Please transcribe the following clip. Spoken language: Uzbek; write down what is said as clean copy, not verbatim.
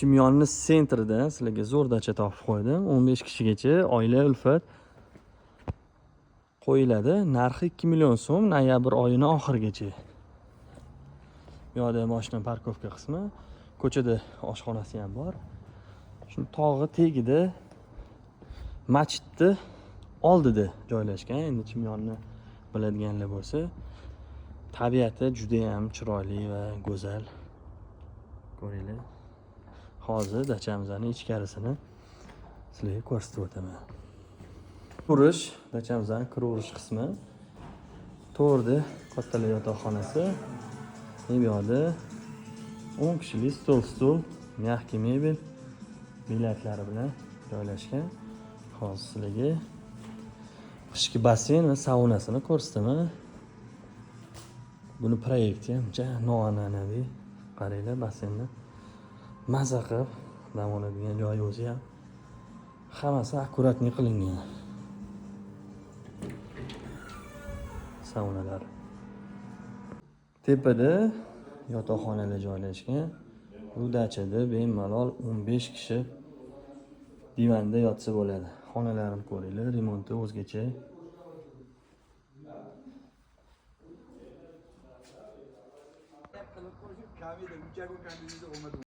Chimyonni sentrida sizlarga zo'r dacha topib qo'ydim. 15 kishigacha oila ulfat qo'yiladi. Narxi 2 million so'm, noyabr oyini oxirigacha. Bu yoqda mashina parkovka qismi, ko'chada oshxonasi ham bor. Shu tog'i tagida masjidni oldida joylashgan. Endi Chimyonni biladiganlar bo'lsa, tabiati juda ham chiroyli va go'zal. Ko'ringlar. Hozir dachamizning ichkarisini sizlarga ko'rsatib o'taman. Qurish, dachamizning qurish qismi. To'rda kattalar yotoqxonasi. Bu yoqda 10 kishilik stol, mягкий mebel, bilatlari bilan joylashgan. Hozir sizlarga qishki basseyn va saunasini ko'rsataman. Buni proyekti ham noan'anaviy. Qaranglar, basseynni maza qilib dam oladigan joyi o'zi ham hammasi akkuratni qilingan. Saunalar. Tepada yotoqxonalar joylashgan. Bu dachada bemalol 15 kishi divanda yotsa bo'ladi. Xonalarini ko'ringlar, remonti o'zgacha.